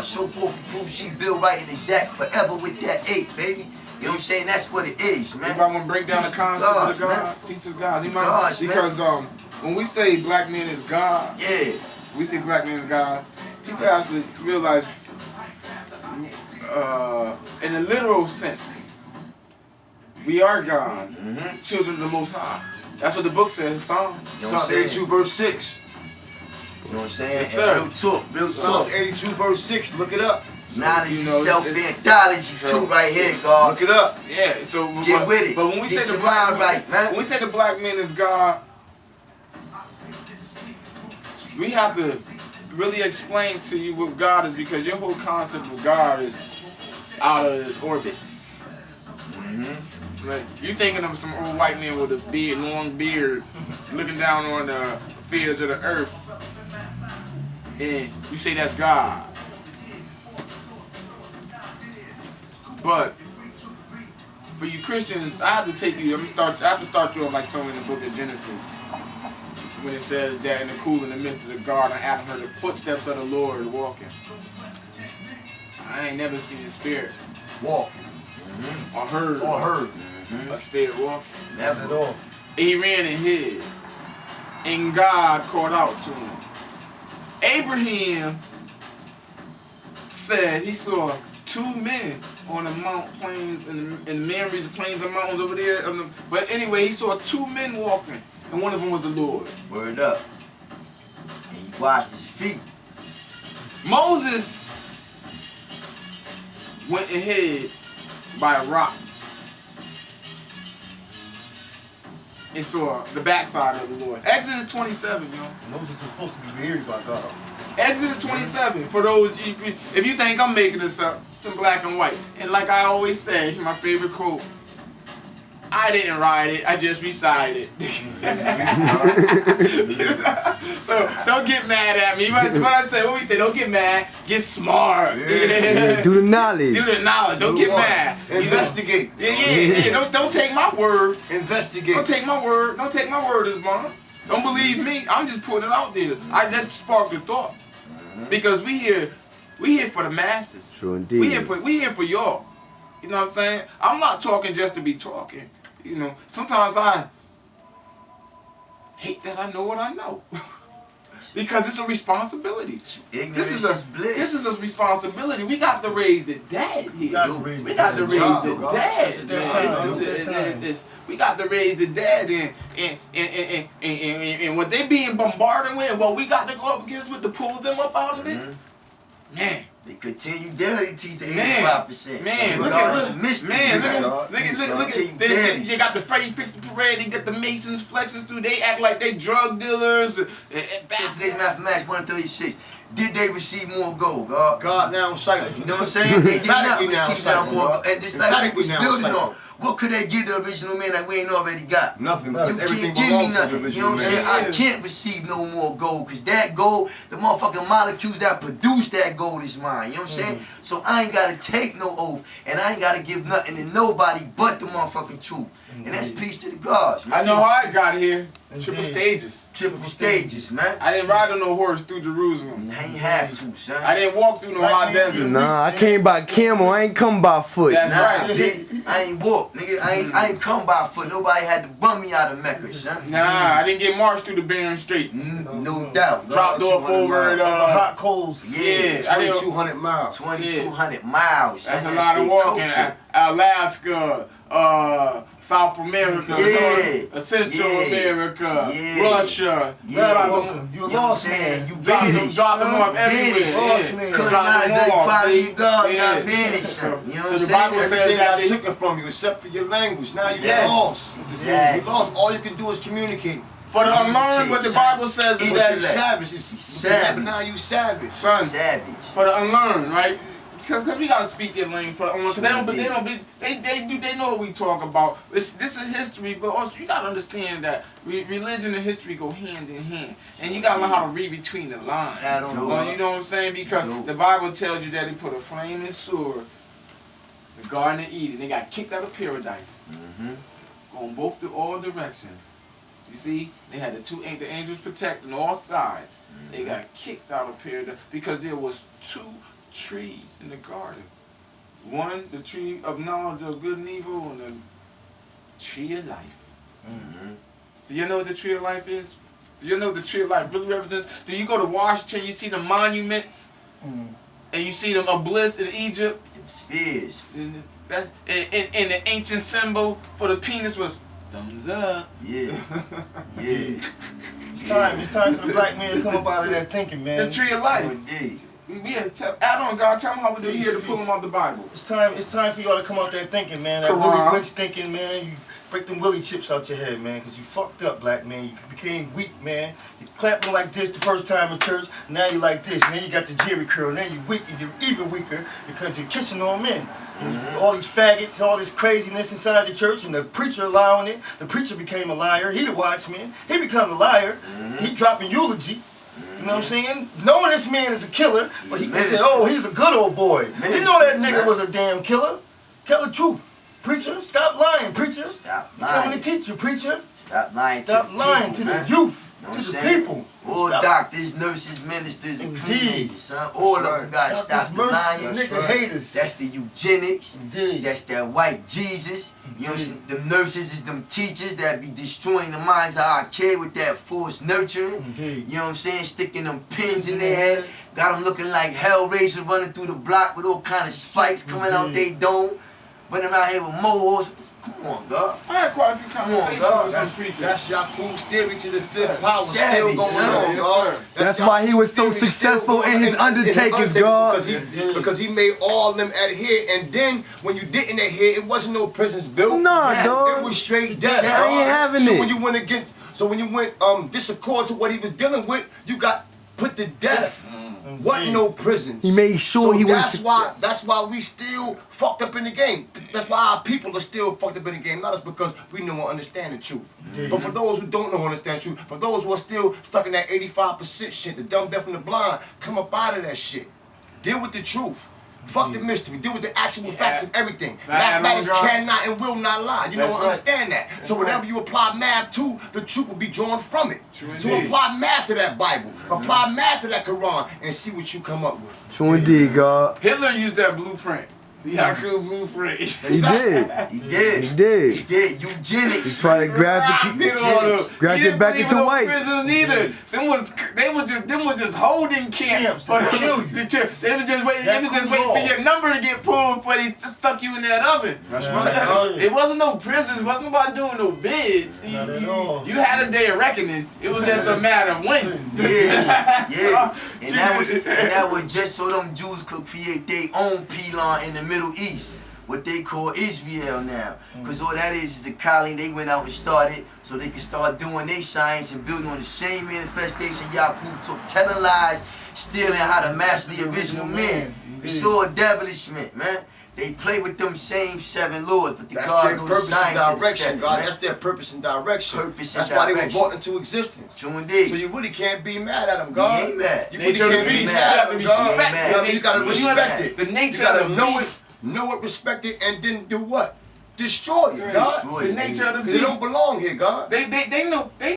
Show forth and prove she built right and exact forever with that 8, baby. You know what I'm saying? That's what it is, man. Anybody want to break down the concept of the God? Peace to God. Because when we say black men is God, we say black men is God, people have to realize, in a literal sense, we are God, children of the Most High. That's what the book says, Psalm. Psalm 82 verse 6. You know what I'm saying? Yes, sir. Real talk, real talk. Psalm 82 verse 6, look it up. Knowledge and self-anthology too, right here, God. Look it up. Yeah, so get with it. But when we get say your mind right, man. When we say the black man is God, we have to really explain to you what God is, because your whole concept of God is out of his orbit. Like, you thinking of some old white man with a beard, long beard, looking down on the affairs of the earth, and you say that's God. But for you Christians, I have to take you. I have to start you off like somewhere in the book of Genesis, when it says that in the cool in the midst of the garden, Adam heard the footsteps of the Lord walking. I ain't never seen a spirit walk, or heard a spirit walking. Never at all. He ran and hid, and God called out to him. Abraham said he saw 2 men on the mountain plains and the memories of plains and mountains over there. But anyway, he saw 2 men walking, and one of them was the Lord. Word up. And he washed his feet. Moses went and hid by a rock and saw the backside of the Lord. Exodus 27, yo. Moses was supposed to be married by God. Exodus 27, for those, if you think I'm making this up, it's in black and white. And like I always say, my favorite quote, I didn't write it, I just recited it. So don't get mad at me. What we say, don't get mad, get smart. Yeah, do the knowledge. Do the knowledge, don't get mad. Investigate. Yeah, don't take my word. Investigate. Don't take my word as mine. Don't believe me, I'm just putting it out there. That sparked a thought. Because we here for the masses. True indeed. We here for y'all. You know what I'm saying? I'm not talking just to be talking. You know, sometimes I hate that I know what I know. Because it's a responsibility. This is a responsibility. We got to raise the dead here. We got to raise the dead. We got to raise the dead, and what they being bombarded with, and what we got to go up against with to pull them up out of it. Man. They continue daily to teach the 85%. Man, look at they got the Freddie Fix the Parade, they got the Masons flexing through, they act like they drug dealers. Today's mathematics 136. Did they receive more gold, God? God now silent. You know what I'm saying? They did not receive now more gold. And just like we was building on, what could they give the original man that we ain't already got? Nothing. You can't give me nothing. You know what I'm saying? I can't receive no more gold, because that gold, the motherfucking molecules that produce that gold is mine. You know what I'm saying? So I ain't got to take no oath, and I ain't got to give nothing to nobody but the motherfucking truth. And that's peace to the gods, man. I know how I got here. Triple stages. Triple stages, man. I didn't ride on no horse through Jerusalem. I ain't have to, son. I didn't walk through no hot desert. Nah, I came by camel. I ain't come by foot. That's right. Bitch, I ain't walk, nigga. I ain't come by foot. Nobody had to run me out of Mecca, son. Nah, I didn't get marched through the barren straits. No doubt. Dropped off over the hot coals. Yeah, 2,200 miles. 2,200 miles. That's a lot of walking. Alaska, South America, Central America, Russia. You lost, man. You banished. Dropped them off everywhere. Colonized the quality of God, got banished. You know what I'm saying? The Bible says that I took it from you except for your language. Now you lost. You lost. All you can do is communicate. For the unlearned, what the Bible says is that savage. Savage. Now you savage. Son, savage. For the unlearned, right? Because we gotta speak their language for the unlearned. They know what we talk about. This is history, but also you gotta understand that religion and history go hand in hand, and you gotta learn how to read between the lines. You know what I'm saying? Because the Bible tells you that they put a flaming sword, the Garden of Eden. They got kicked out of paradise, going both to all directions. You see, they had the angels protecting all sides. They got kicked out of paradise because there was two trees in the garden. One, the tree of knowledge of good and evil, and the tree of life. Mm-hmm. Do you know what the tree of life is? Do you know what the tree of life really represents? Do you go to Washington, you see the monuments, and you see them obelisk in Egypt? Them spheres. And the ancient symbol for the penis was thumbs up. Yeah. Yeah. It's time for the black man to come up out of that thinking, man. The tree of life. Indeed. Add on, God. Tell them how we do here to pull them out the Bible. It's time for y'all to come out there thinking, man. That Willie Witch thinking, man. You break them willy chips out your head, man, because you fucked up, black man. You became weak, man. You clapping like this the first time in church, now you like this, and then you got the jerry curl, and then you weak, and you're even weaker because you're kissing on men. And all these faggots, all this craziness inside the church, and the preacher allowing it. The preacher became a liar. He the watchman. He become a liar. He dropping eulogy. You know what I'm saying? Knowing this man is a killer, but he said, oh, he's a good old boy. You know that nigga was a damn killer. Tell the truth. Preacher, stop lying, preacher. Stop You're lying. coming to teach you, preacher. Stop lying Stop to lying the people, to man. the youth, Know what to I'm the saying? people. All Stop. doctors, nurses, ministers, and Indeed. cleaners, son. All of them gotta Doctors, stop the mercy, lying. nigga haters. That's the eugenics. Indeed. That's that white Jesus. You know what I'm saying? Them nurses is them teachers that be destroying the minds of our kid with that forced nurturing. Indeed. You know what I'm saying? Sticking them pins in their head. Got them looking like Hellraiser running through the block with all kind of spikes coming out they dome. Running out here with mohawks. Come on, God. I had quite a few conversations God. with some preachers. That's Yakub's theory to the fifth power still Savage, going son. on, Yes, dog. sir. That's why he was so theory still successful going in his on undertakings, God. Because he made all of them adhere, and then when you didn't adhere, it wasn't no prisons built. Nah, It dog. was straight death. I ain't having so it. when you went against, when you went disaccord to what he was dealing with, you got put to death. Wasn't no prisons. He made sure he was. That's why we still fucked up in the game. That's why our people are still fucked up in the game. Not just because we know and understand the truth. But for those who don't know and understand the truth, for those who are still stuck in that 85% shit, the dumb, deaf, and the blind, come up out of that shit. Deal with the truth. Fuck the mystery. Deal with the actual facts of everything. Mathematics cannot and will not lie. You know, understand that. So whatever you apply math to, the truth will be drawn from it. So apply math to that Bible. Apply math to that Quran and see what you come up with. True indeed, God. Hitler used that blueprint. The Yakub blueprint. He did. He did. He did. He did. Eugenics. He tried to grab the people. Grabbed it back into white. Prisons neither. Them was just holding camps. Camps to kill you. They was just waiting for your number to get pulled before they just stuck you in that oven. That's right. It wasn't no prisons. It wasn't nobody doing no bids. Not at all. You had a day of reckoning. It was just a matter of when. Yeah, yeah. And that was just so them Jews could create their own Pelon in the Middle East, what they call Israel now. Because all that is a colony they went out and started so they could start doing their science and building on the same manifestation Yakub took, telling lies, stealing how to master the original man. It's all devilishment, man. They play with them same 7 lords, but the God knows the science of the 7, God. man. That's their purpose and direction. That's why they were brought into existence. True indeed. So you really can't be mad at them, God. You ain't mad. You really Nature of can't the be beast. mad at them, God. Respect. You gotta respect it. The nature You gotta of the know beast. know it, respect it, and then do what? Destroy it, God. Destroy The it, nature of the Because it beast. don't belong here, God. They know.